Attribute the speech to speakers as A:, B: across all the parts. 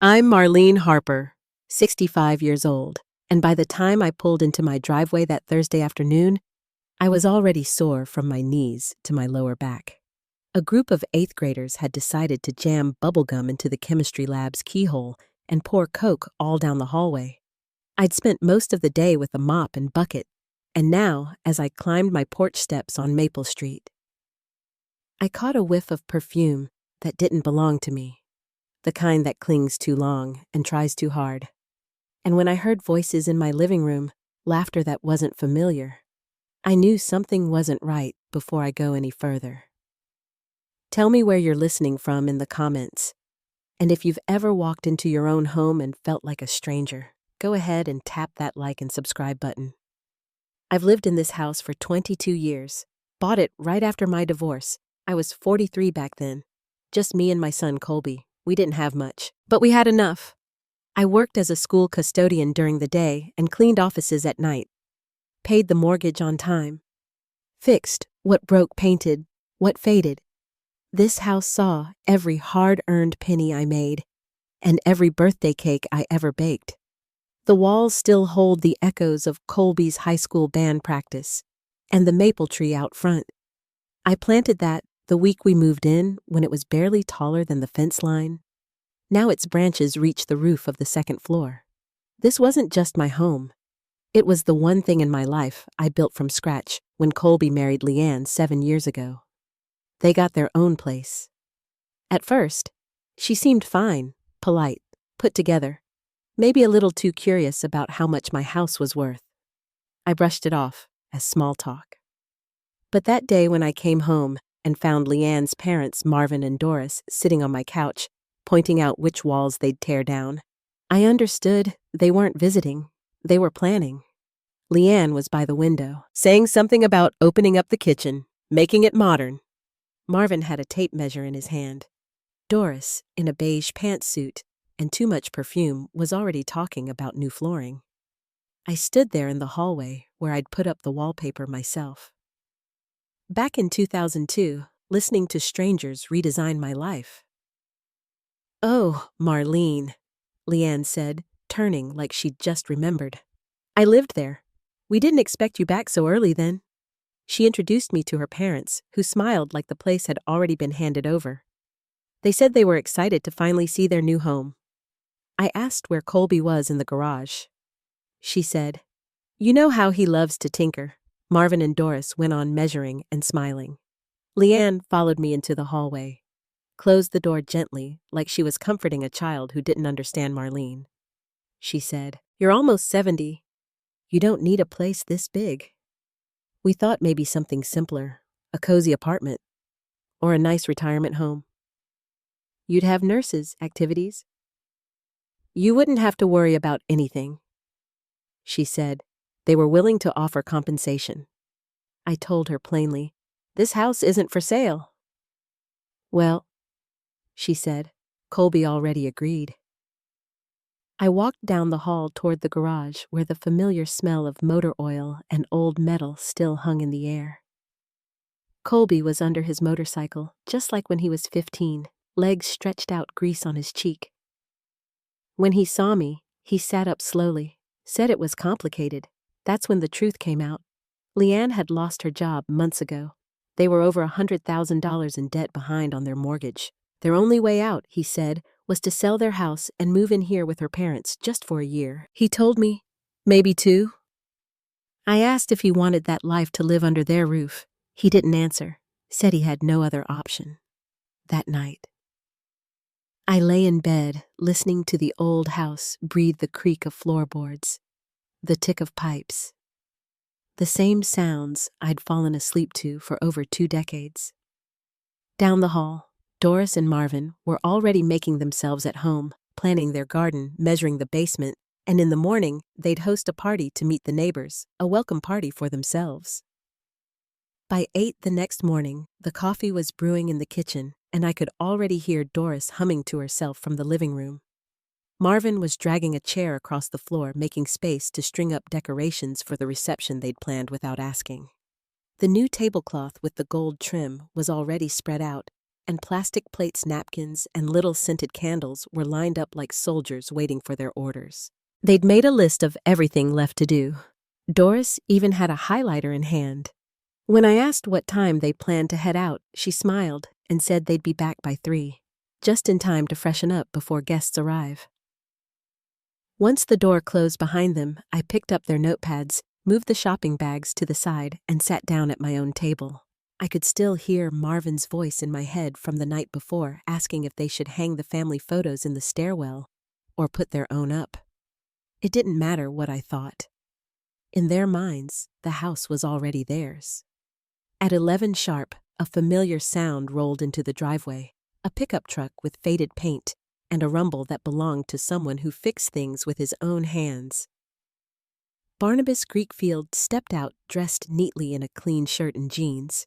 A: I'm Marlene Harper, 65 years old, and by the time I pulled into my driveway that Thursday afternoon, I was already sore from my knees to my lower back. A group of 8th graders had decided to jam bubblegum into the chemistry lab's keyhole and pour Coke all down the hallway. I'd spent most of the day with a mop and bucket, and now, as I climbed my porch steps on Maple Street, I caught a whiff of perfume that didn't belong to me. The kind that clings too long and tries too hard. And when I heard voices in my living room, laughter that wasn't familiar, I knew something wasn't right before I go any further. Tell me where you're listening from in the comments. And if you've ever walked into your own home and felt like a stranger, go ahead and tap that like and subscribe button. I've lived in this house for 22 years, bought it right after my divorce. I was 43 back then, just me and my son Colby. We didn't have much, but we had enough. I worked as a school custodian during the day and cleaned offices at night. Paid the mortgage on time. Fixed what broke, painted what faded. This house saw every hard-earned penny I made and every birthday cake I ever baked. The walls still hold the echoes of Colby's high school band practice and the maple tree out front. I planted that the week we moved in, when it was barely taller than the fence line. Now its branches reach the roof of the second floor. This wasn't just my home. It was the one thing in my life I built from scratch when Colby married Leanne 7 years ago. They got their own place. At first, she seemed fine, polite, put together, maybe a little too curious about how much my house was worth. I brushed it off as small talk. But that day when I came home and found Leanne's parents, Marvin and Doris, sitting on my couch, pointing out which walls they'd tear down, I understood they weren't visiting, they were planning. Leanne was by the window, saying something about opening up the kitchen, making it modern. Marvin had a tape measure in his hand. Doris, in a beige pantsuit and too much perfume, was already talking about new flooring. I stood there in the hallway where I'd put up the wallpaper myself. Back in 2002, listening to strangers redesigned my life. "Oh, Marlene," Leanne said, turning like she'd just remembered. "I lived there. We didn't expect you back so early then." She introduced me to her parents, who smiled like the place had already been handed over. They said they were excited to finally see their new home. I asked where Colby was in the garage. She said, "You know how he loves to tinker." Marvin and Doris went on measuring and smiling. Leanne followed me into the hallway, closed the door gently like she was comforting a child who didn't understand Marlene. She said, "You're almost 70. You don't need a place this big." We thought maybe something simpler, a cozy apartment, or a nice retirement home. You'd have nurses, activities. You wouldn't have to worry about anything. She said they were willing to offer compensation. I told her plainly, "This house isn't for sale." "Well," she said, "Colby already agreed." I walked down the hall toward the garage where the familiar smell of motor oil and old metal still hung in the air. Colby was under his motorcycle, just like when he was 15, legs stretched out, grease on his cheek. When he saw me, he sat up slowly, said it was complicated. That's when the truth came out. Leanne had lost her job months ago. They were over $100,000 in debt behind on their mortgage. Their only way out, he said, was to sell their house and move in here with her parents just for a year. He told me, maybe 2. I asked if he wanted that life to live under their roof. He didn't answer, said he had no other option. That night, I lay in bed, listening to the old house breathe the creak of floorboards, the tick of pipes, the same sounds I'd fallen asleep to for over 2 decades. Down the hall, Doris and Marvin were already making themselves at home, planning their garden, measuring the basement, and in the morning, they'd host a party to meet the neighbors, a welcome party for themselves. By 8 the next morning, the coffee was brewing in the kitchen, and I could already hear Doris humming to herself from the living room. Marvin was dragging a chair across the floor, making space to string up decorations for the reception they'd planned without asking. The new tablecloth with the gold trim was already spread out, and plastic plates, napkins, and little scented candles were lined up like soldiers waiting for their orders. They'd made a list of everything left to do. Doris even had a highlighter in hand. When I asked what time they planned to head out, she smiled and said they'd be back by 3, just in time to freshen up before guests arrive. Once the door closed behind them, I picked up their notepads, moved the shopping bags to the side, and sat down at my own table. I could still hear Marvin's voice in my head from the night before, asking if they should hang the family photos in the stairwell or put their own up. It didn't matter what I thought. In their minds, the house was already theirs. At 11 sharp, a familiar sound rolled into the driveway, a pickup truck with faded paint and a rumble that belonged to someone who fixed things with his own hands. Barnabas Greekfield stepped out dressed neatly in a clean shirt and jeans.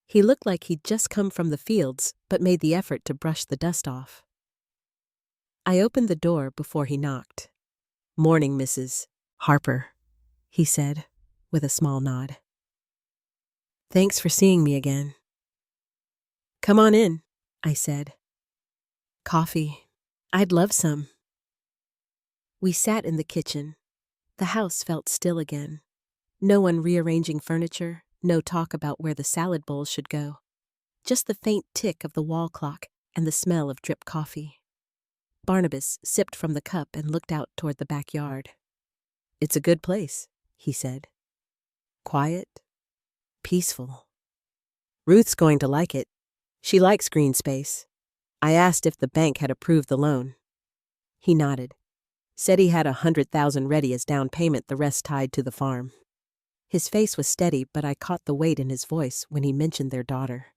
A: He looked like he'd just come from the fields, but made the effort to brush the dust off. I opened the door before he knocked. "Morning, Mrs. Harper," he said, with a small nod. "Thanks for seeing me again." "Come on in," I said. "Coffee. I'd love some." We sat in the kitchen. The house felt still again. No one rearranging furniture, no talk about where the salad bowls should go. Just the faint tick of the wall clock and the smell of drip coffee. Barnabas sipped from the cup and looked out toward the backyard. "It's a good place," he said. "Quiet, peaceful. Ruth's going to like it. She likes green space. I asked if the bank had approved the loan." He nodded. Said he had $100,000 ready as down payment, the rest tied to the farm. His face was steady, but I caught the weight in his voice when he mentioned their daughter.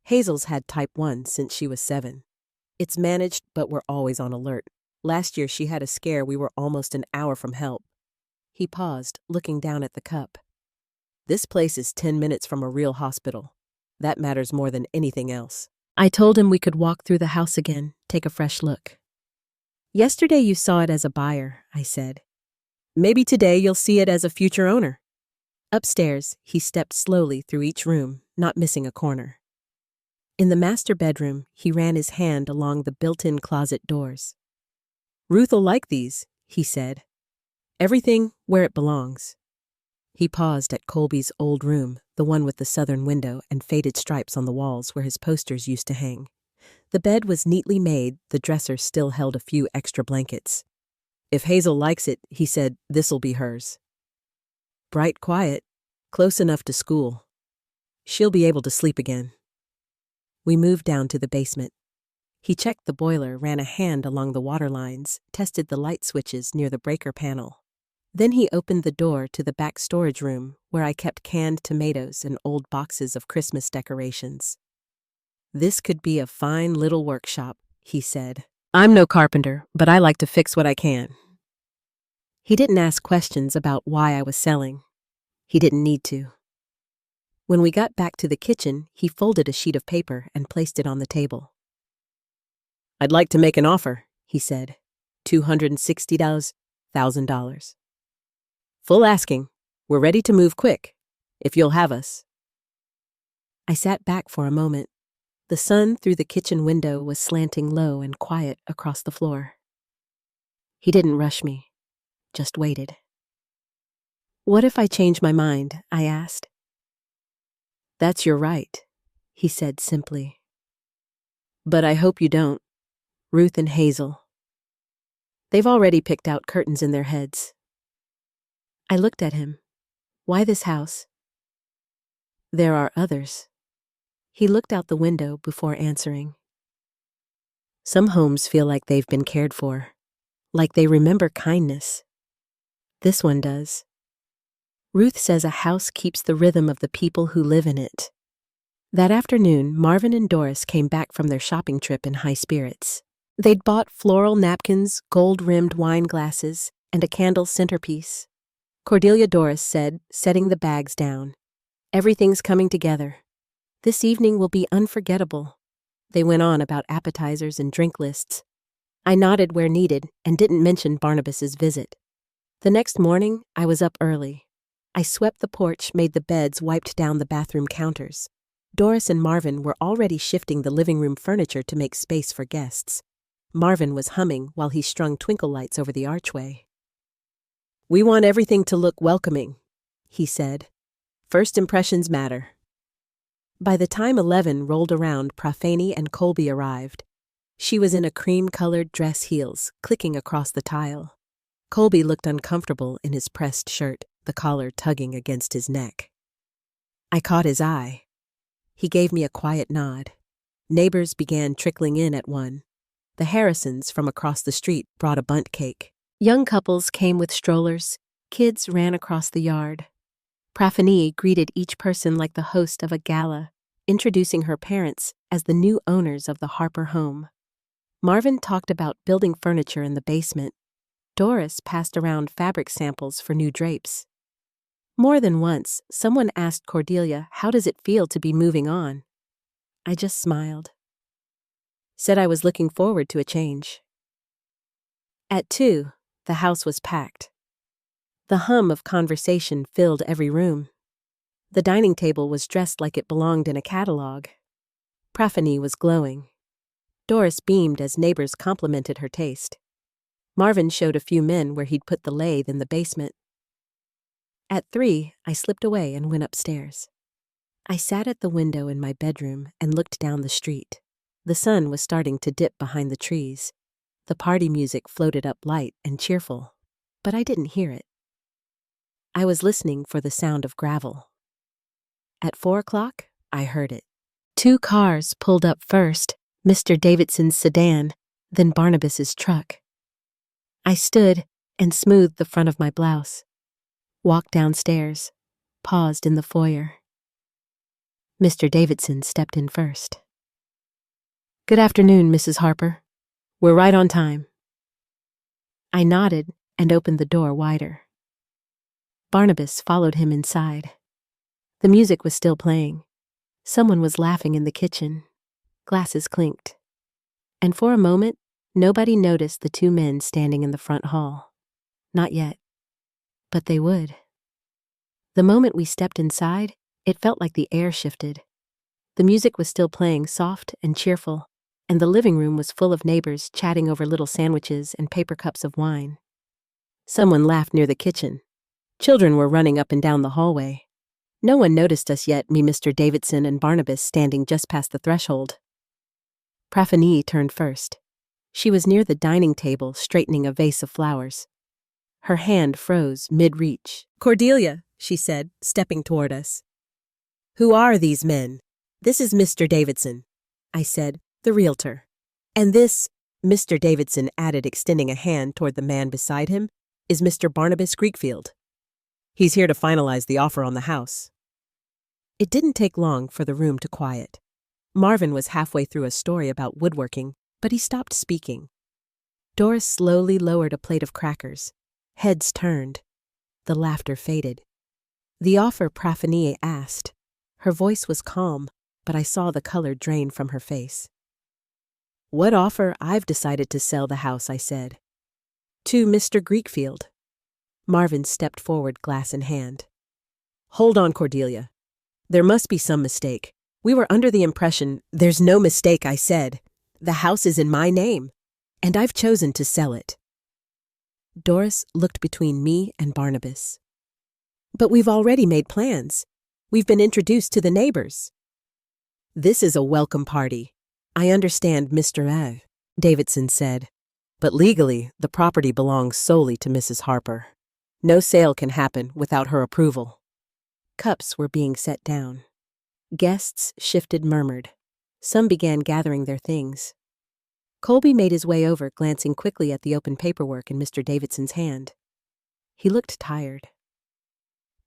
A: Hazel's had type 1 since she was 7. It's managed, but we're always on alert. Last year she had a scare we were almost an hour from help. He paused, looking down at the cup. "This place is 10 minutes from a real hospital. That matters more than anything else." I told him we could walk through the house again, take a fresh look. "Yesterday you saw it as a buyer," I said. "Maybe today you'll see it as a future owner." Upstairs, he stepped slowly through each room, not missing a corner. In the master bedroom, he ran his hand along the built-in closet doors. "Ruth'll like these," he said. "Everything where it belongs." He paused at Colby's old room, the one with the southern window and faded stripes on the walls where his posters used to hang. The bed was neatly made, the dresser still held a few extra blankets. "If Hazel likes it," he said, "this'll be hers. Bright, quiet, close enough to school. She'll be able to sleep again." We moved down to the basement. He checked the boiler, ran a hand along the water lines, tested the light switches near the breaker panel. Then he opened the door to the back storage room, where I kept canned tomatoes and old boxes of Christmas decorations. "This could be a fine little workshop," he said. "I'm no carpenter, but I like to fix what I can." He didn't ask questions about why I was selling. He didn't need to. When we got back to the kitchen, he folded a sheet of paper and placed it on the table. "I'd like to make an offer," he said. $260,000. "Full asking. We're ready to move quick, if you'll have us." I sat back for a moment. The sun through the kitchen window was slanting low and quiet across the floor. He didn't rush me, just waited. "What if I change my mind?" I asked. "That's your right," he said simply. "But I hope you don't. Ruth and Hazel. They've already picked out curtains in their heads." I looked at him. "Why this house?" "There are others." He looked out the window before answering. "Some homes feel like they've been cared for, like they remember kindness. This one does. Ruth says a house keeps the rhythm of the people who live in it." That afternoon, Marvin and Doris came back from their shopping trip in high spirits. They'd bought floral napkins, gold-rimmed wine glasses, and a candle centerpiece. Cordelia Doris said, setting the bags down, "Everything's coming together. This evening will be unforgettable." They went on about appetizers and drink lists. I nodded where needed and didn't mention Barnabas's visit. The next morning, I was up early. I swept the porch, made the beds, wiped down the bathroom counters. Doris and Marvin were already shifting the living room furniture to make space for guests. Marvin was humming while he strung twinkle lights over the archway. "We want everything to look welcoming," he said. "First impressions matter." By the time 11 rolled around, Profani and Colby arrived. She was in a cream-colored dress heels, clicking across the tile. Colby looked uncomfortable in his pressed shirt, the collar tugging against his neck. I caught his eye. He gave me a quiet nod. Neighbors began trickling in at one. The Harrisons from across the street brought a bundt cake. Young couples came with strollers. Kids ran across the yard. Profani greeted each person like the host of a gala, introducing her parents as the new owners of the Harper home. Marvin talked about building furniture in the basement. Doris passed around fabric samples for new drapes. More than once, someone asked Cordelia, "How does it feel to be moving on?" I just smiled. Said I was looking forward to a change. At 2, the house was packed. The hum of conversation filled every room. The dining table was dressed like it belonged in a catalog. Profani was glowing. Doris beamed as neighbors complimented her taste. Marvin showed a few men where he'd put the lathe in the basement. At 3, I slipped away and went upstairs. I sat at the window in my bedroom and looked down the street. The sun was starting to dip behind the trees. The party music floated up light and cheerful, but I didn't hear it. I was listening for the sound of gravel. At 4 o'clock, I heard it. 2 cars pulled up first, Mr. Davidson's sedan, then Barnabas's truck. I stood and smoothed the front of my blouse, walked downstairs, paused in the foyer. Mr. Davidson stepped in first. "Good afternoon, Mrs. Harper. We're right on time." I nodded and opened the door wider. Barnabas followed him inside. The music was still playing. Someone was laughing in the kitchen. Glasses clinked. And for a moment, nobody noticed the 2 men standing in the front hall. Not yet. But they would. The moment we stepped inside, it felt like the air shifted. The music was still playing soft and cheerful, and the living room was full of neighbors chatting over little sandwiches and paper cups of wine. Someone laughed near the kitchen. Children were running up and down the hallway. No one noticed us yet, me, Mr. Davidson, and Barnabas standing just past the threshold. Profani turned first. She was near the dining table, straightening a vase of flowers. Her hand froze mid-reach. "Cordelia," she said, stepping toward us. "Who are these men?" "This is Mr. Davidson," I said, "the realtor. And this," Mr. Davidson added, extending a hand toward the man beside him, "is Mr. Barnabas Greekfield. He's here to finalize the offer on the house." It didn't take long for the room to quiet. Marvin was halfway through a story about woodworking, but he stopped speaking. Doris slowly lowered a plate of crackers. Heads turned. The laughter faded. "The offer," Profani asked. Her voice was calm, but I saw the color drain from her face. "What offer? I've decided to sell the house," I said. "To Mr. Greekfield." Marvin stepped forward, glass in hand. "Hold on, Cordelia. There must be some mistake. We were under the impression—" "There's no mistake," I said. "The house is in my name, and I've chosen to sell it." Doris looked between me and Barnabas. "But we've already made plans. We've been introduced to the neighbors." "This is a welcome party. I understand, Mr. Davidson said. But legally, the property belongs solely to Mrs. Harper. No sale can happen without her approval." Cups were being set down. Guests shifted, murmured. Some began gathering their things. Colby made his way over, glancing quickly at the open paperwork in Mr. Davidson's hand. He looked tired.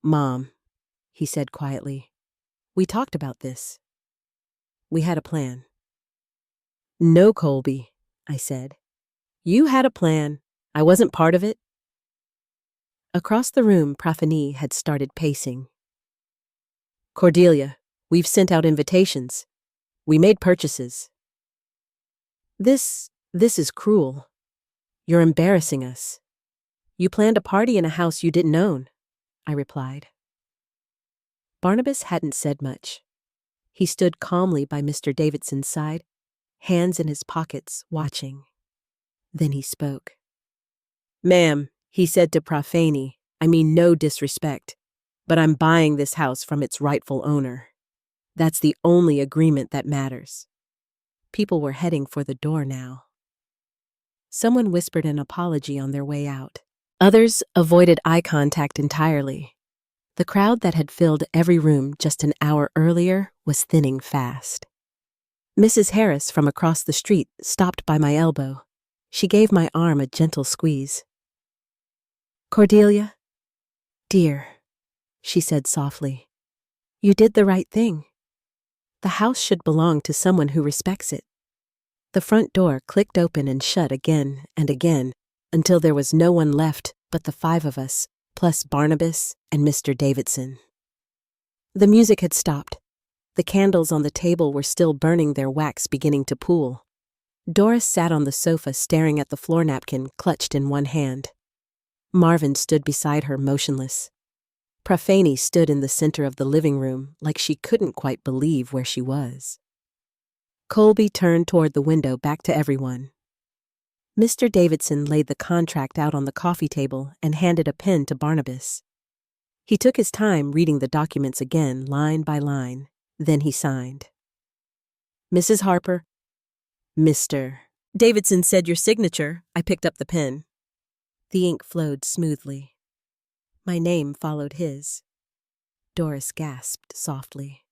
A: "Mom," he said quietly, "we talked about this. We had a plan." "No, Colby," I said. "You had a plan. I wasn't part of it." Across the room, Profani had started pacing. "Cordelia, we've sent out invitations. We made purchases. This is cruel. You're embarrassing us. You planned a party in a house you didn't own," I replied. Barnabas hadn't said much. He stood calmly by Mr. Davidson's side, hands in his pockets, watching. Then he spoke. "Ma'am," he said to Profani, "I mean no disrespect, but I'm buying this house from its rightful owner. That's the only agreement that matters." People were heading for the door now. Someone whispered an apology on their way out. Others avoided eye contact entirely. The crowd that had filled every room just an hour earlier was thinning fast. Mrs. Harris from across the street stopped by my elbow. She gave my arm a gentle squeeze. "Cordelia, dear," she said softly, "you did the right thing. The house should belong to someone who respects it." The front door clicked open and shut again and again until there was no one left but the five of us, plus Barnabas and Mr. Davidson. The music had stopped. The candles on the table were still burning, their wax beginning to pool. Doris sat on the sofa staring at the floor napkin clutched in one hand. Marvin stood beside her motionless. Profani stood in the center of the living room like she couldn't quite believe where she was. Colby turned toward the window back to everyone. Mr. Davidson laid the contract out on the coffee table and handed a pen to Barnabas. He took his time reading the documents again, line by line. Then he signed. "Mrs. Harper, Mr. Davidson said your signature." I picked up the pen. The ink flowed smoothly. My name followed his. Doris gasped softly.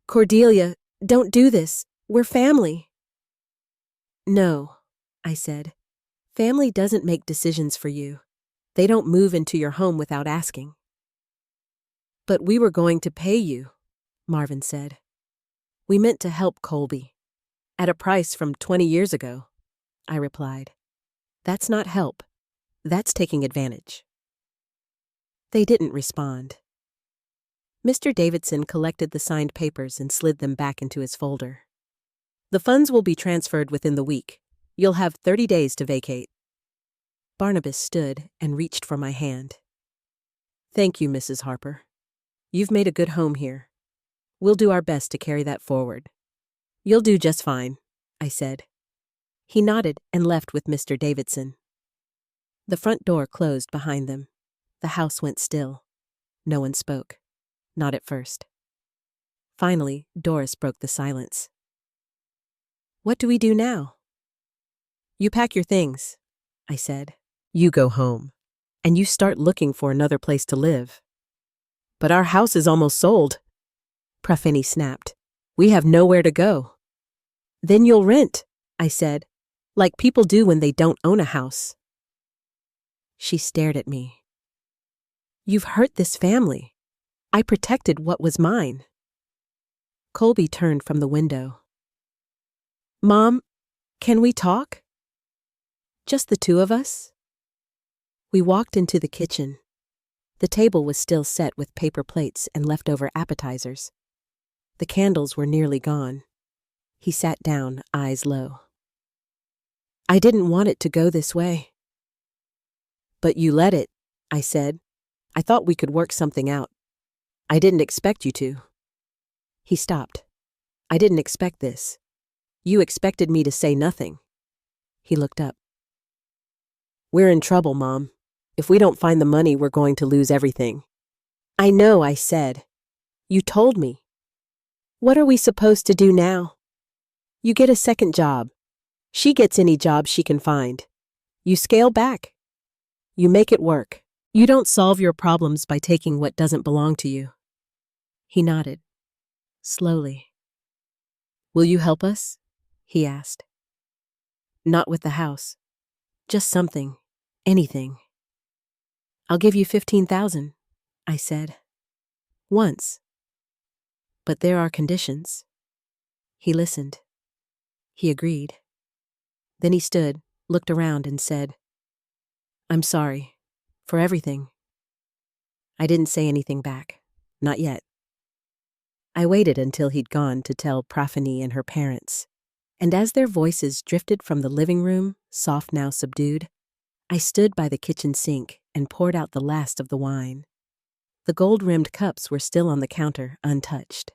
A: "Cordelia, don't do this. We're family." "No," I said. "Family doesn't make decisions for you. They don't move into your home without asking." "But we were going to pay you," Marvin said. "We meant to help Colby. At a price from 20 years ago," I replied. "That's not help. That's taking advantage." They didn't respond. Mr. Davidson collected the signed papers and slid them back into his folder. "The funds will be transferred within the week. You'll have 30 days to vacate." Barnabas stood and reached for my hand. "Thank you, Mrs. Harper. You've made a good home here. We'll do our best to carry that forward." "You'll do just fine," I said. He nodded and left with Mr. Davidson. The front door closed behind them. The house went still. No one spoke. Not at first. Finally, Doris broke the silence. "What do we do now?" "You pack your things," I said. "You go home, and you start looking for another place to live." "But our house is almost sold," Profani snapped. "We have nowhere to go." "Then you'll rent," I said, "like people do when they don't own a house." She stared at me. "You've hurt this family. I protected what was mine." Colby turned from the window. "Mom, can we talk?" "Just the two of us?" We walked into the kitchen. The table was still set with paper plates and leftover appetizers. The candles were nearly gone. He sat down, eyes low. "I didn't want it to go this way." "But you let it," I said. "I thought we could work something out. I didn't expect you to." He stopped. "I didn't expect this. You expected me to say nothing." He looked up. "We're in trouble, Mom. If we don't find the money, we're going to lose everything." "I know," I said. "You told me." "What are we supposed to do now?" "You get a second job. She gets any job she can find. You scale back. You make it work. You don't solve your problems by taking what doesn't belong to you." He nodded. Slowly. "Will you help us?" he asked. "Not with the house. Just something. Anything." "I'll give you 15,000, I said. "Once. But there are conditions." He listened. He agreed. Then he stood, looked around, and said, "I'm sorry. For everything." I didn't say anything back. Not yet. I waited until he'd gone to tell Profani and her parents, and as their voices drifted from the living room, soft now subdued, I stood by the kitchen sink and poured out the last of the wine. The gold-rimmed cups were still on the counter, untouched.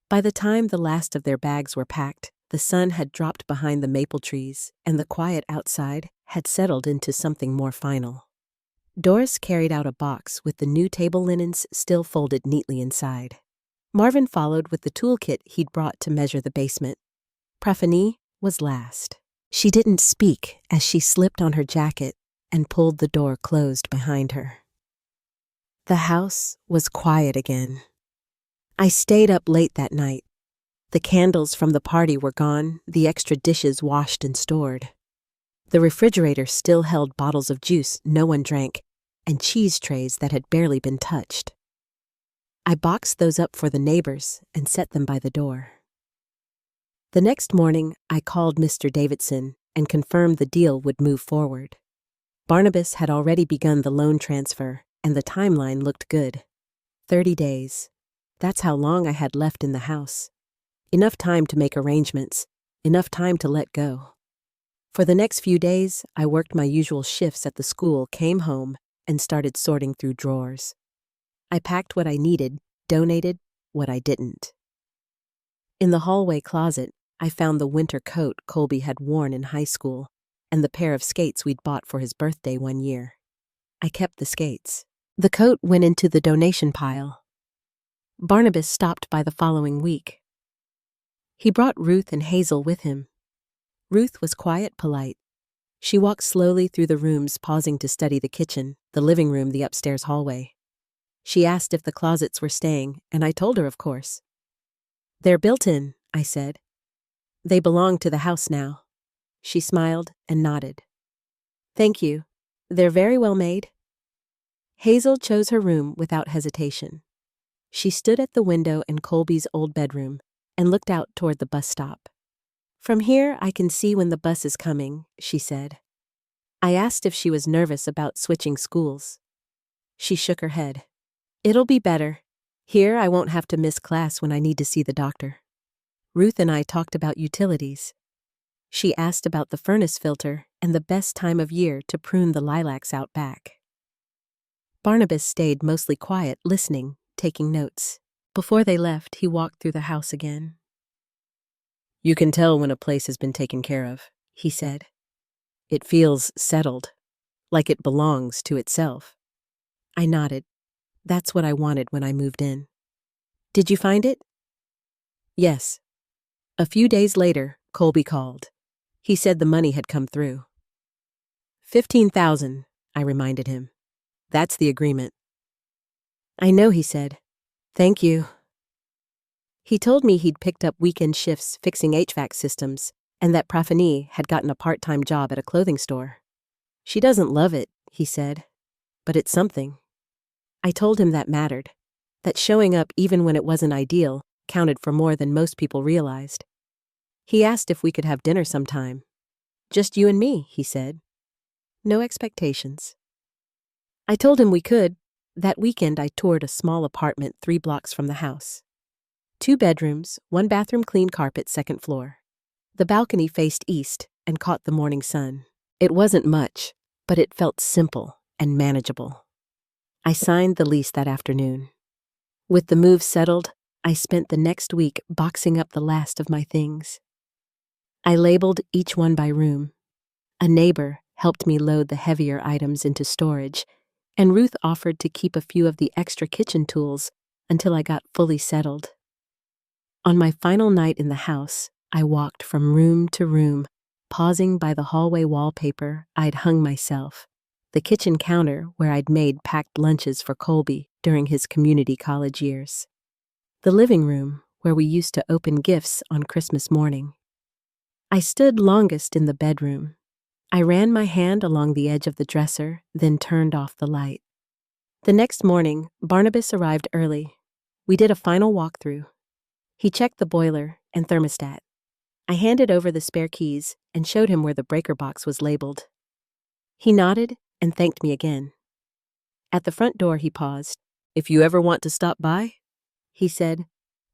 A: By the time the last of their bags were packed, the sun had dropped behind the maple trees, and the quiet outside had settled into something more final. Doris carried out a box with the new table linens still folded neatly inside. Marvin followed with the toolkit he'd brought to measure the basement. Praphanie was last. She didn't speak as she slipped on her jacket and pulled the door closed behind her. The house was quiet again. I stayed up late that night. The candles from the party were gone, the extra dishes washed and stored. The refrigerator still held bottles of juice no one drank, and cheese trays that had barely been touched. I boxed those up for the neighbors and set them by the door. The next morning, I called Mr. Davidson and confirmed the deal would move forward. Barnabas had already begun the loan transfer, and the timeline looked good. 30 days. That's how long I had left in the house. Enough time to make arrangements, enough time to let go. For the next few days, I worked my usual shifts at the school, came home, and started sorting through drawers. I packed what I needed, donated what I didn't. In the hallway closet, I found the winter coat Colby had worn in high school and the pair of skates we'd bought for his birthday one year. I kept the skates. The coat went into the donation pile. Barnabas stopped by the following week. He brought Ruth and Hazel with him. Ruth was quiet, polite. She walked slowly through the rooms, pausing to study the kitchen, the living room, the upstairs hallway. She asked if the closets were staying, and I told her, of course. "They're built in," I said. "They belong to the house now." She smiled and nodded. "Thank you. They're very well made." Hazel chose her room without hesitation. She stood at the window in Colby's old bedroom and looked out toward the bus stop. "From here, I can see when the bus is coming," she said. I asked if she was nervous about switching schools. She shook her head. "It'll be better. Here, I won't have to miss class when I need to see the doctor." Ruth and I talked about utilities. She asked about the furnace filter and the best time of year to prune the lilacs out back. Barnabas stayed mostly quiet, listening, taking notes. Before they left, he walked through the house again. "You can tell when a place has been taken care of," he said. "It feels settled, like it belongs to itself." I nodded. That's what I wanted when I moved in. "Did you find it?" "Yes." A few days later, Colby called. He said the money had come through. 15,000, I reminded him. "That's the agreement." "I know," he said. "Thank you." He told me he'd picked up weekend shifts fixing HVAC systems and that Praphanie had gotten a part-time job at a clothing store. "She doesn't love it," he said, "but it's something." I told him that mattered, that showing up even when it wasn't ideal counted for more than most people realized. He asked if we could have dinner sometime. "Just you and me," he said. No expectations. I told him we could. That weekend I toured a small apartment 3 blocks from the house. 2 bedrooms, 1 bathroom, clean carpet, 2nd floor. The balcony faced east and caught the morning sun. It wasn't much, but it felt simple and manageable. I signed the lease that afternoon. With the move settled, I spent the next week boxing up the last of my things. I labeled each one by room. A neighbor helped me load the heavier items into storage, and Ruth offered to keep a few of the extra kitchen tools until I got fully settled. On my final night in the house, I walked from room to room, pausing by the hallway wallpaper I'd hung myself, the kitchen counter where I'd made packed lunches for Colby during his community college years, the living room where we used to open gifts on Christmas morning. I stood longest in the bedroom. I ran my hand along the edge of the dresser, then turned off the light. The next morning, Barnabas arrived early. We did a final walkthrough. He checked the boiler and thermostat. I handed over the spare keys and showed him where the breaker box was labeled. He nodded and thanked me again. At the front door, he paused. "If you ever want to stop by," he said,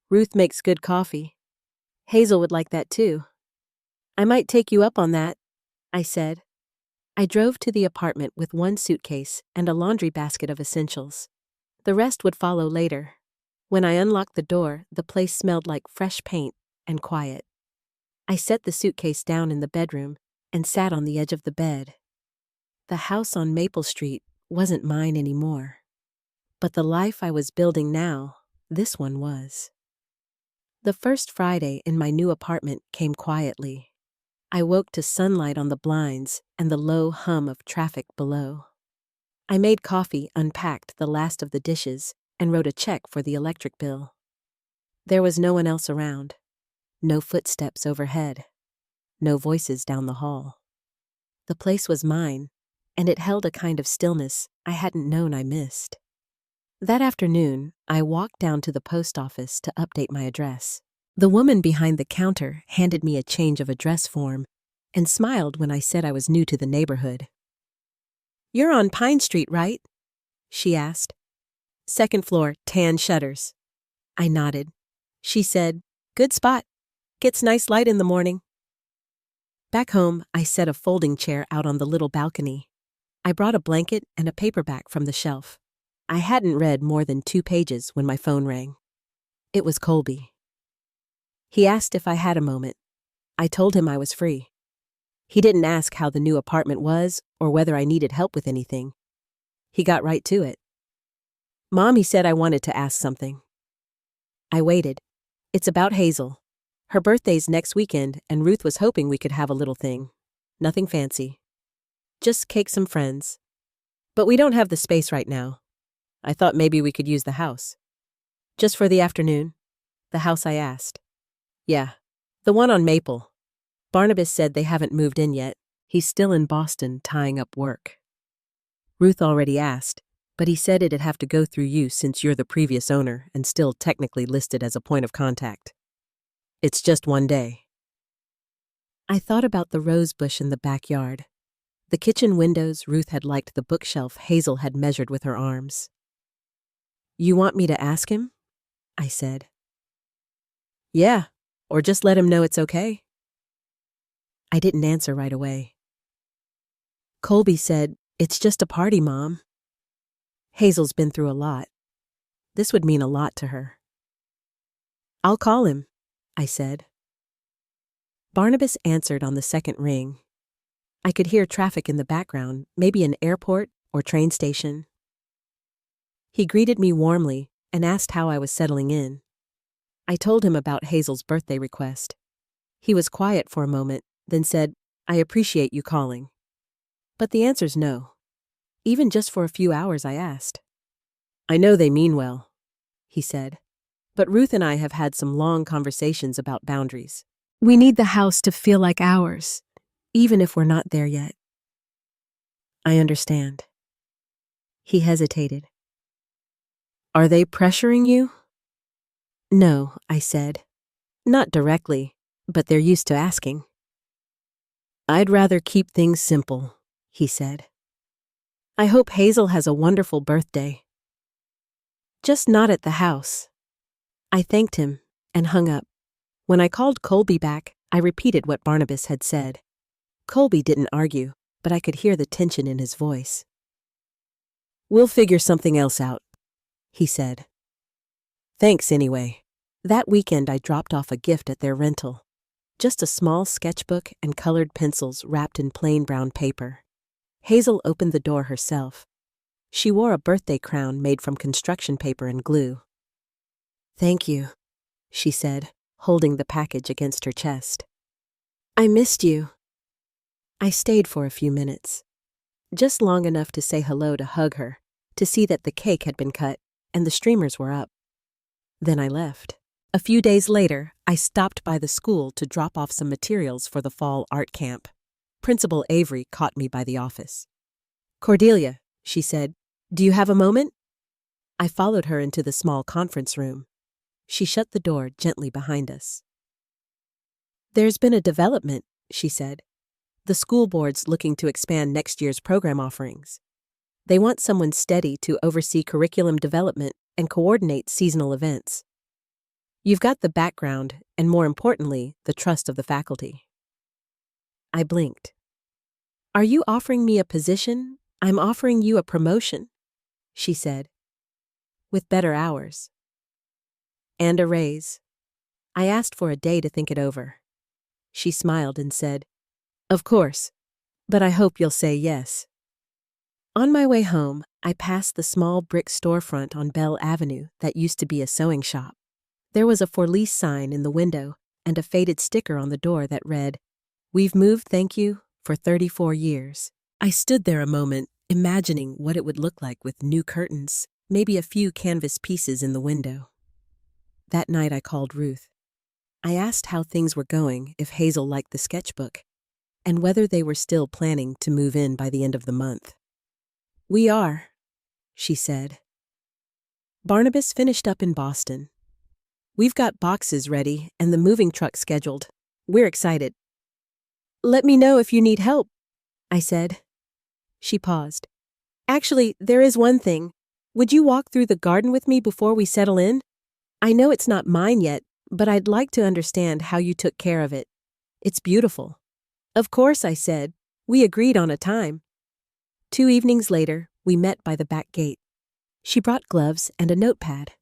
A: "Ruth makes good coffee. Hazel would like that too." "I might take you up on that," I said. I drove to the apartment with 1 suitcase and a laundry basket of essentials. The rest would follow later. When I unlocked the door, the place smelled like fresh paint and quiet. I set the suitcase down in the bedroom and sat on the edge of the bed. The house on Maple Street wasn't mine anymore. But the life I was building now, this one was. The first Friday in my new apartment came quietly. I woke to sunlight on the blinds and the low hum of traffic below. I made coffee, unpacked the last of the dishes, and wrote a check for the electric bill. There was no one else around. No footsteps overhead. No voices down the hall. The place was mine, and it held a kind of stillness I hadn't known I missed. That afternoon, I walked down to the post office to update my address. The woman behind the counter handed me a change of address form and smiled when I said I was new to the neighborhood. "You're on Pine Street, right?" she asked. "Second floor, tan shutters." I nodded. She said, "Good spot. Gets nice light in the morning." Back home, I set a folding chair out on the little balcony. I brought a blanket and a paperback from the shelf. I hadn't read more than 2 pages when my phone rang. It was Colby. He asked if I had a moment. I told him I was free. He didn't ask how the new apartment was or whether I needed help with anything. He got right to it. "Mom," he said, "I wanted to ask something." I waited. "It's about Hazel. Her birthday's next weekend, and Ruth was hoping we could have a little thing. Nothing fancy. Just cake, some friends. But we don't have the space right now. I thought maybe we could use the house." "Just for the afternoon?" "The house I asked." "Yeah, the one on Maple. Barnabas said they haven't moved in yet. He's still in Boston tying up work." "Ruth already asked, but he said it'd have to go through you since you're the previous owner and still technically listed as a point of contact. It's just one day." I thought about the rose bush in the backyard. The kitchen windows Ruth had liked, the bookshelf Hazel had measured with her arms. "You want me to ask him?" I said. "Yeah, or just let him know it's okay." I didn't answer right away. Colby said, "It's just a party, Mom. Hazel's been through a lot. This would mean a lot to her." "I'll call him," I said. Barnabas answered on the second ring. I could hear traffic in the background, maybe an airport or train station. He greeted me warmly and asked how I was settling in. I told him about Hazel's birthday request. He was quiet for a moment, then said, "I appreciate you calling. But the answer's no. Even just for a few hours, I asked." "I know they mean well," he said. "But Ruth and I have had some long conversations about boundaries. We need the house to feel like ours, even if we're not there yet." "I understand." He hesitated. "Are they pressuring you?" "No," I said. "Not directly, but they're used to asking." "I'd rather keep things simple," he said. "I hope Hazel has a wonderful birthday. Just not at the house." I thanked him and hung up. When I called Colby back, I repeated what Barnabas had said. Colby didn't argue, but I could hear the tension in his voice. "We'll figure something else out," he said. "Thanks anyway." That weekend I dropped off a gift at their rental. Just a small sketchbook and colored pencils wrapped in plain brown paper. Hazel opened the door herself. She wore a birthday crown made from construction paper and glue. "Thank you," she said, holding the package against her chest. "I missed you." I stayed for a few minutes, just long enough to say hello, to hug her, to see that the cake had been cut and the streamers were up. Then I left. A few days later, I stopped by the school to drop off some materials for the fall art camp. Principal Avery caught me by the office. "Cordelia," she said, "do you have a moment?" I followed her into the small conference room. She shut the door gently behind us. "There's been a development," she said. "The school board's looking to expand next year's program offerings. They want someone steady to oversee curriculum development and coordinate seasonal events. You've got the background and, more importantly, the trust of the faculty." I blinked. "Are you offering me a position? I'm offering you a promotion," she said. "With better hours." And a raise. I asked for a day to think it over. She smiled and said, "Of course, but I hope you'll say yes." On my way home, I passed the small brick storefront on Bell Avenue that used to be a sewing shop. There was a for lease sign in the window and a faded sticker on the door that read, "We've moved, thank you, for 34 years. I stood there a moment, imagining what it would look like with new curtains, maybe a few canvas pieces in the window. That night I called Ruth. I asked how things were going, if Hazel liked the sketchbook, and whether they were still planning to move in by the end of the month. "We are," she said. "Barnabas finished up in Boston. We've got boxes ready and the moving truck scheduled. We're excited." "Let me know if you need help," I said. She paused. "Actually, there is one thing. Would you walk through the garden with me before we settle in? I know it's not mine yet, but I'd like to understand how you took care of it. It's beautiful." "Of course," I said. We agreed on a time. 2 evenings later, we met by the back gate. She brought gloves and a notepad.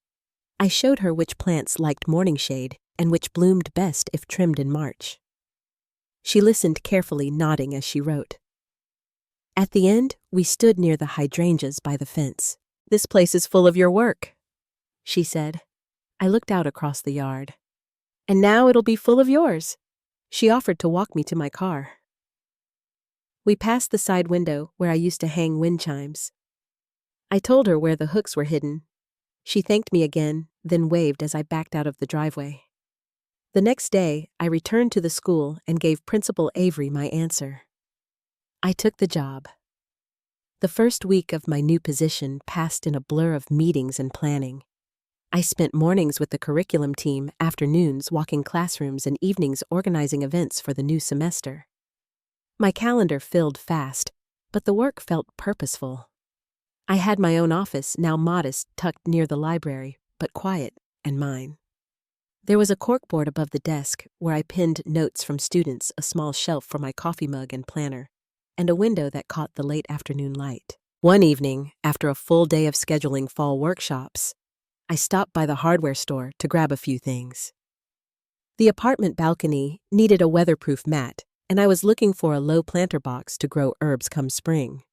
A: I showed her which plants liked morning shade and which bloomed best if trimmed in March. She listened carefully, nodding as she wrote. At the end, we stood near the hydrangeas by the fence. "This place is full of your work," she said. I looked out across the yard. "And now it'll be full of yours." She offered to walk me to my car. We passed the side window where I used to hang wind chimes. I told her where the hooks were hidden. She thanked me again, then waved as I backed out of the driveway. The next day, I returned to the school and gave Principal Avery my answer. I took the job. The first week of my new position passed in a blur of meetings and planning. I spent mornings with the curriculum team, afternoons walking classrooms, and evenings organizing events for the new semester. My calendar filled fast, but the work felt purposeful. I had my own office, now modest, tucked near the library, but quiet and mine. There was a corkboard above the desk where I pinned notes from students, a small shelf for my coffee mug and planner, and a window that caught the late afternoon light. One evening, after a full day of scheduling fall workshops, I stopped by the hardware store to grab a few things. The apartment balcony needed a weatherproof mat, and I was looking for a low planter box to grow herbs come spring.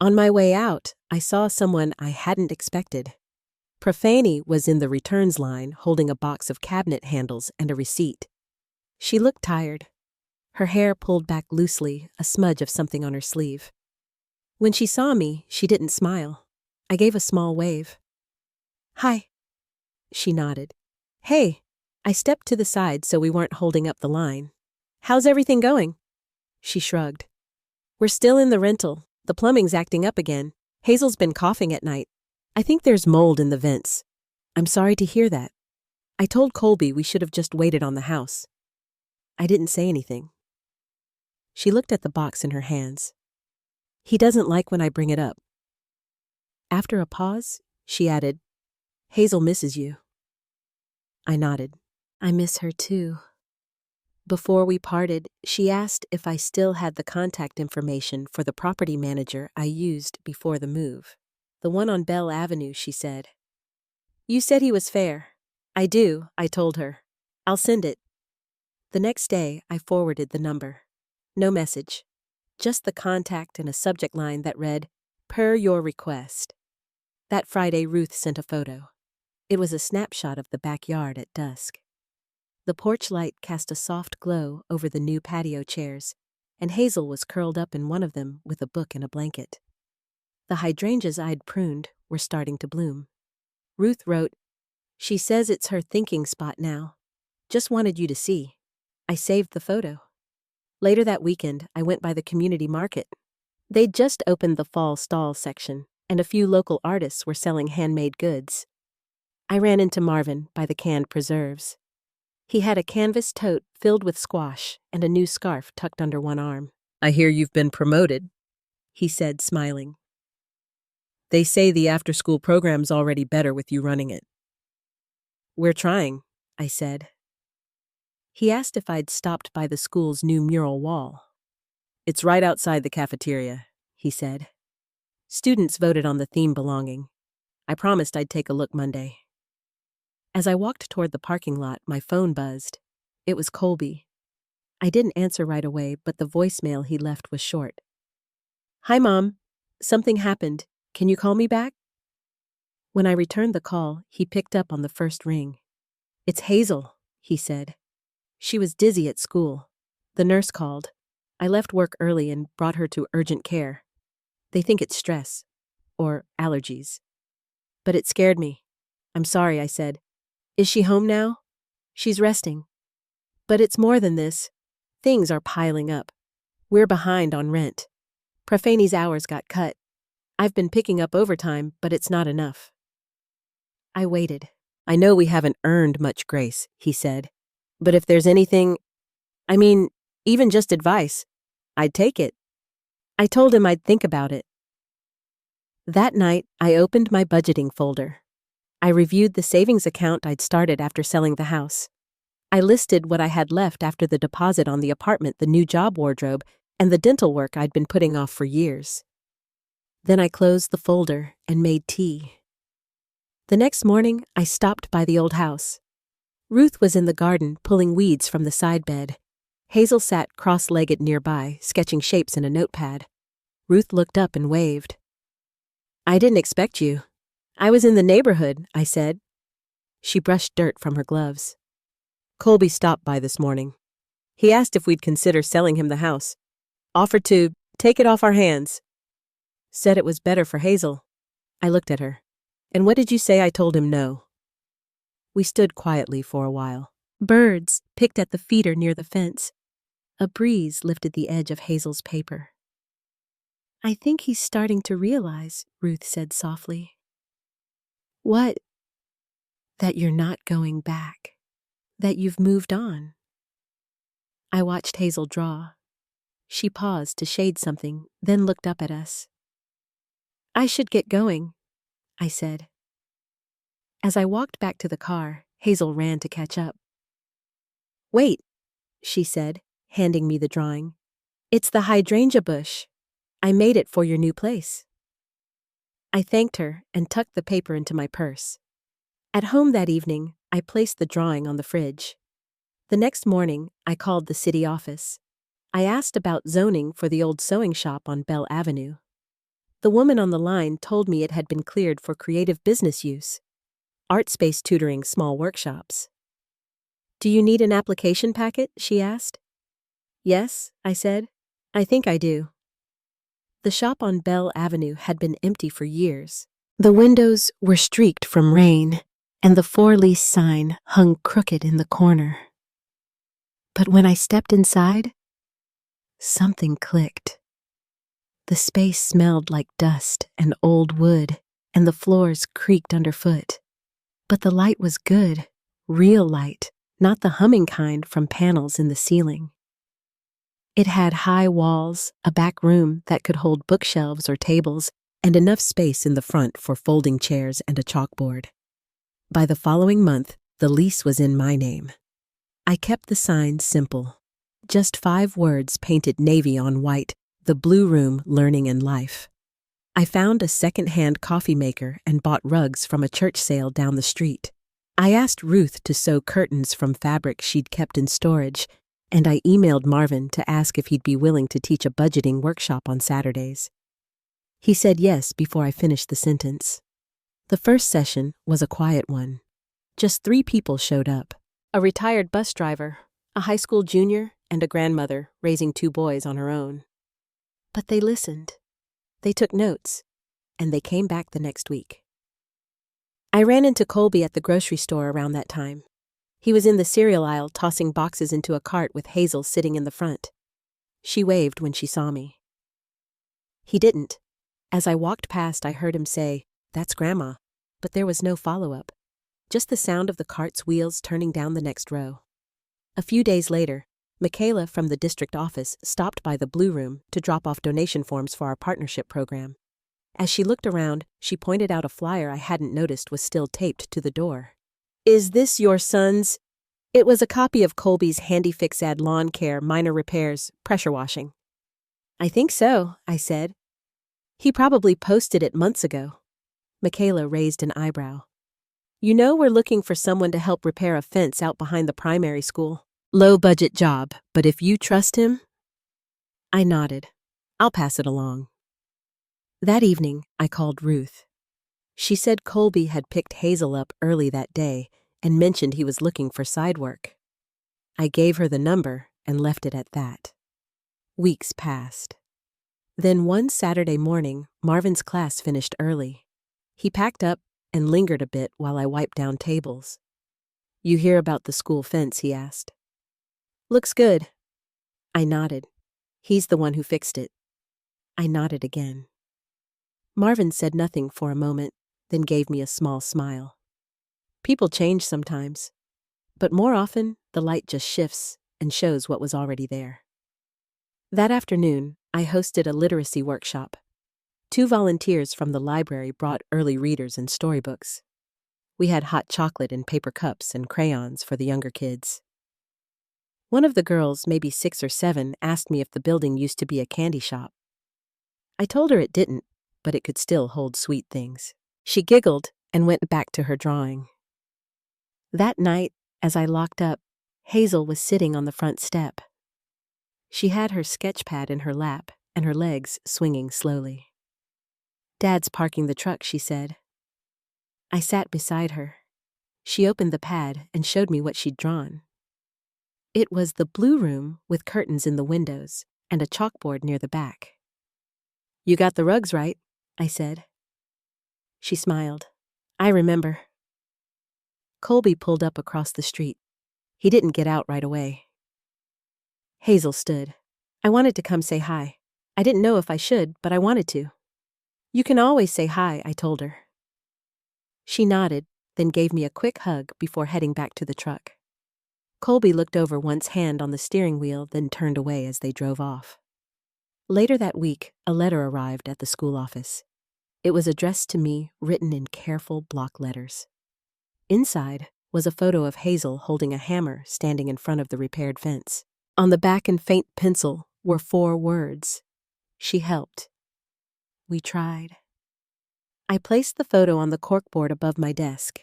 A: On my way out, I saw someone I hadn't expected. Profani was in the returns line holding a box of cabinet handles and a receipt. She looked tired. Her hair pulled back loosely, a smudge of something on her sleeve. When she saw me, she didn't smile. I gave a small wave. "Hi." She nodded. "Hey." I stepped to the side so we weren't holding up the line. "How's everything going?" She shrugged. "We're still in the rental. The plumbing's acting up again. Hazel's been coughing at night. I think there's mold in the vents." "I'm sorry to hear that. I told Colby we should have just waited on the house." I didn't say anything. She looked at the box in her hands. "He doesn't like when I bring it up." After a pause, she added, "Hazel misses you." I nodded. "I miss her too." Before we parted, she asked if I still had the contact information for the property manager I used before the move. "The one on Bell Avenue," she said. "You said he was fair." "I do," I told her. "I'll send it." The next day, I forwarded the number. No message. Just the contact and a subject line that read, "Per your request." That Friday, Ruth sent a photo. It was a snapshot of the backyard at dusk. The porch light cast a soft glow over the new patio chairs, and Hazel was curled up in one of them with a book and a blanket. The hydrangeas I'd pruned were starting to bloom. Ruth wrote, "She says it's her thinking spot now. Just wanted you to see." I saved the photo. Later that weekend, I went by the community market. They'd just opened the fall stall section, and a few local artists were selling handmade goods. I ran into Marvin by the canned preserves. He had a canvas tote filled with squash and a new scarf tucked under one arm. "I hear you've been promoted," he said, smiling. "They say the after-school program's already better with you running it." "We're trying," I said. He asked if I'd stopped by the school's new mural wall. "It's right outside the cafeteria," he said. Students voted on the theme belonging. I promised I'd take a look Monday. As I walked toward the parking lot, my phone buzzed. It was Colby. I didn't answer right away, but the voicemail he left was short. "Hi, Mom. Something happened. Can you call me back?" When I returned the call, he picked up on the first ring. "It's Hazel," he said. "She was dizzy at school. The nurse called. I left work early and brought her to urgent care. They think it's stress. Or allergies. But it scared me. I'm sorry," I said. "Is she home now?" "She's resting. But it's more than this. Things are piling up. We're behind on rent. Profani's hours got cut. I've been picking up overtime, but it's not enough." I waited. "I know we haven't earned much grace," he said. "But if there's anything, even just advice, I'd take it." I told him I'd think about it. That night, I opened my budgeting folder. I reviewed the savings account I'd started after selling the house. I listed what I had left after the deposit on the apartment, the new job wardrobe, and the dental work I'd been putting off for years. Then I closed the folder and made tea. The next morning, I stopped by the old house. Ruth was in the garden pulling weeds from the side bed. Hazel sat cross-legged nearby, sketching shapes in a notepad. Ruth looked up and waved. "I didn't expect you. I was in the neighborhood," I said. She brushed dirt from her gloves. "Colby stopped by this morning. He asked if we'd consider selling him the house. Offered to take it off our hands. Said it was better for Hazel." I looked at her. "And what did you say I told him no?" We stood quietly for a while. Birds picked at the feeder near the fence. A breeze lifted the edge of Hazel's paper. "I think he's starting to realize," Ruth said softly. "What?" "That you're not going back. That you've moved on." I watched Hazel draw. She paused to shade something, then looked up at us. "I should get going," I said. As I walked back to the car, Hazel ran to catch up. "Wait," she said, handing me the drawing. "It's the hydrangea bush. I made it for your new place." I thanked her and tucked the paper into my purse. At home that evening, I placed the drawing on the fridge. The next morning, I called the city office. I asked about zoning for the old sewing shop on Bell Avenue. The woman on the line told me it had been cleared for creative business use. Art space tutoring small workshops. "Do you need an application packet?" she asked. "Yes," I said. "I think I do." The shop on Bell Avenue had been empty for years. The windows were streaked from rain, and the for-lease sign hung crooked in the corner. But when I stepped inside, something clicked. The space smelled like dust and old wood, and the floors creaked underfoot. But the light was good, real light, not the humming kind from panels in the ceiling. It had high walls, a back room that could hold bookshelves or tables, and enough space in the front for folding chairs and a chalkboard. By the following month, the lease was in my name. I kept the sign simple. Just 5 words painted navy on white, "The Blue Room, Learning and Life." I found a second-hand coffee maker and bought rugs from a church sale down the street. I asked Ruth to sew curtains from fabric she'd kept in storage, and I emailed Marvin to ask if he'd be willing to teach a budgeting workshop on Saturdays. He said yes before I finished the sentence. The first session was a quiet one. Just 3 people showed up. A retired bus driver, a high school junior, and a grandmother raising 2 boys on her own. But they listened. They took notes, and they came back the next week. I ran into Colby at the grocery store around that time. He was in the cereal aisle tossing boxes into a cart with Hazel sitting in the front. She waved when she saw me. He didn't. As I walked past, I heard him say, "That's Grandma," but there was no follow-up. Just the sound of the cart's wheels turning down the next row. A few days later, Michaela from the district office stopped by the Blue Room to drop off donation forms for our partnership program. As she looked around, she pointed out a flyer I hadn't noticed was still taped to the door. "Is this your son's?" It was a copy of Colby's Handy Fix Ad Lawn Care, Minor Repairs, Pressure Washing. "I think so," I said. "He probably posted it months ago." Michaela raised an eyebrow. You know we're looking for someone to help repair a fence out behind the primary school. Low-budget job, but if you trust him?" I nodded. "I'll pass it along." That evening, I called Ruth. She said Colby had picked Hazel up early that day and mentioned he was looking for side work. I gave her the number and left it at that. Weeks passed. Then one Saturday morning, Marvin's class finished early. He packed up and lingered a bit while I wiped down tables. "You hear about the school fence?" he asked. "Looks good." I nodded. "He's the one who fixed it." I nodded again. Marvin said nothing for a moment, then gave me a small smile. People change sometimes, but more often the light just shifts and shows what was already there. That afternoon, I hosted a literacy workshop. 2 volunteers from the library brought early readers and storybooks. We had hot chocolate in paper cups and crayons for the younger kids. One of the girls, maybe 6 or 7, asked me if the building used to be a candy shop. I told her it didn't, but it could still hold sweet things. She giggled and went back to her drawing. That night, as I locked up, Hazel was sitting on the front step. She had her sketch pad in her lap and her legs swinging slowly. "Dad's parking the truck," she said. I sat beside her. She opened the pad and showed me what she'd drawn. It was the blue room with curtains in the windows and a chalkboard near the back. "You got the rugs right," I said. She smiled. "I remember." Colby pulled up across the street. He didn't get out right away. Hazel stood. "I wanted to come say hi. I didn't know if I should, but I wanted to." "You can always say hi," I told her. She nodded, then gave me a quick hug before heading back to the truck. Colby looked over once hand on the steering wheel, then turned away as they drove off. Later that week, a letter arrived at the school office. It was addressed to me, written in careful block letters. Inside was a photo of Hazel holding a hammer standing in front of the repaired fence. On the back in faint pencil were 4 words. She helped. We tried. I placed the photo on the corkboard above my desk.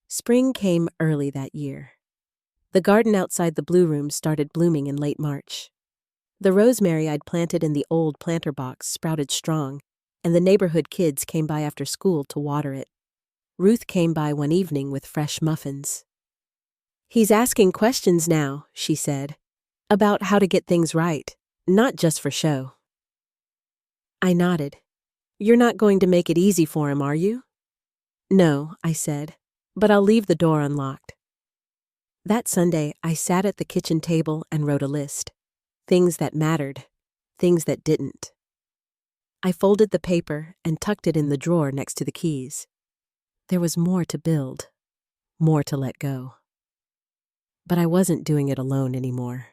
A: Spring came early that year. The garden outside the blue room started blooming in late March. The rosemary I'd planted in the old planter box sprouted strong, and the neighborhood kids came by after school to water it. Ruth came by one evening with fresh muffins. "He's asking questions now," she said, "about how to get things right, not just for show." I nodded. "You're not going to make it easy for him, are you?" "No," I said, "but I'll leave the door unlocked." That Sunday, I sat at the kitchen table and wrote a list. Things that mattered, things that didn't. I folded the paper and tucked it in the drawer next to the keys. There was more to build, more to let go. But I wasn't doing it alone anymore.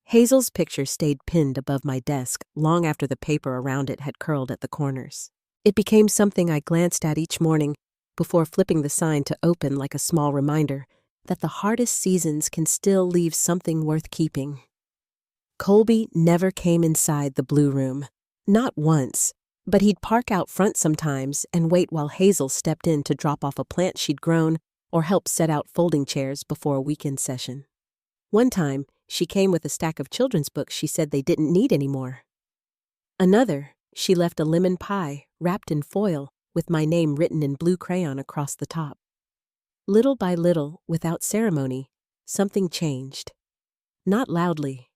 A: Hazel's picture stayed pinned above my desk long after the paper around it had curled at the corners. It became something I glanced at each morning before flipping the sign to open, like a small reminder that the hardest seasons can still leave something worth keeping. Colby never came inside the blue room. Not once, but he'd park out front sometimes and wait while Hazel stepped in to drop off a plant she'd grown or help set out folding chairs before a weekend session. One time, she came with a stack of children's books she said they didn't need anymore. Another, she left a lemon pie wrapped in foil with my name written in blue crayon across the top. Little by little, without ceremony, something changed. Not loudly,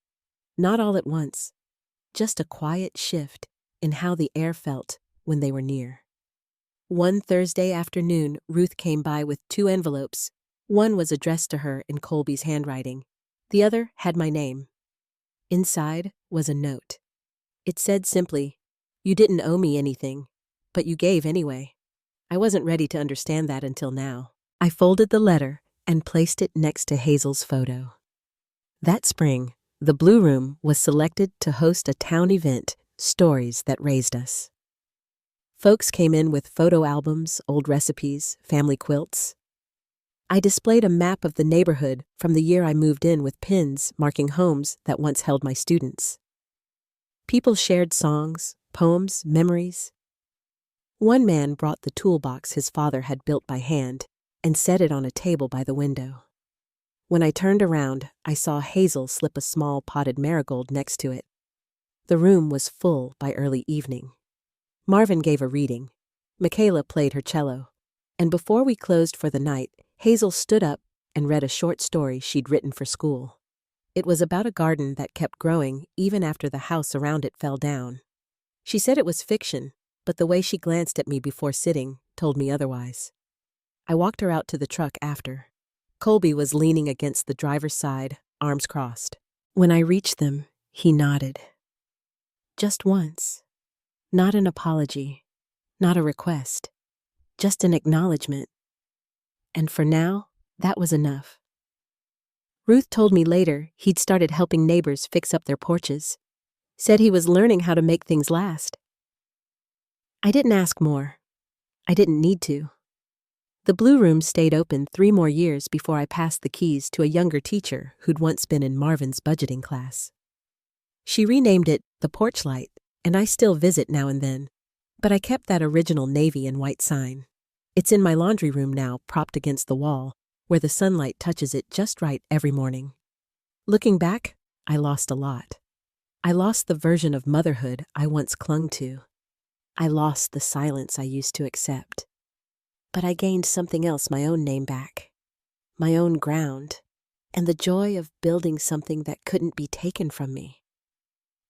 A: not all at once, just a quiet shift in how the air felt when they were near. One Thursday afternoon, Ruth came by with 2 envelopes. One was addressed to her in Colby's handwriting. The other had my name. Inside was a note. It said simply, "You didn't owe me anything, but you gave anyway." I wasn't ready to understand that until now. I folded the letter and placed it next to Hazel's photo. That spring, the Blue Room was selected to host a town event, Stories That Raised Us. Folks came in with photo albums, old recipes, family quilts. I displayed a map of the neighborhood from the year I moved in with pins marking homes that once held my students. People shared songs, poems, memories. One man brought the toolbox his father had built by hand and set it on a table by the window. When I turned around, I saw Hazel slip a small potted marigold next to it. The room was full by early evening. Marvin gave a reading. Michaela played her cello. And before we closed for the night, Hazel stood up and read a short story she'd written for school. It was about a garden that kept growing even after the house around it fell down. She said it was fiction, but the way she glanced at me before sitting told me otherwise. I walked her out to the truck after. Colby was leaning against the driver's side, arms crossed. When I reached them, he nodded. Just once. Not an apology, not a request, just an acknowledgement. And for now, that was enough. Ruth told me later he'd started helping neighbors fix up their porches. Said he was learning how to make things last. I didn't ask more. I didn't need to. The Blue Room stayed open 3 more years before I passed the keys to a younger teacher who'd once been in Marvin's budgeting class. She renamed it the Porch Light, and I still visit now and then, but I kept that original navy and white sign. It's in my laundry room now, propped against the wall, where the sunlight touches it just right every morning. Looking back, I lost a lot. I lost the version of motherhood I once clung to. I lost the silence I used to accept. But I gained something else, my own name back, my own ground, and the joy of building something that couldn't be taken from me.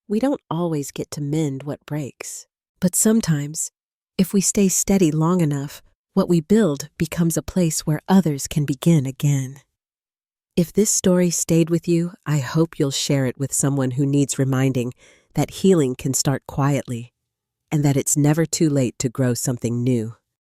A: We don't always get to mend what breaks, but sometimes, if we stay steady long enough, what we build becomes a place where others can begin again. If this story stayed with you, I hope you'll share it with someone who needs reminding that healing can start quietly and that it's never too late to grow something new.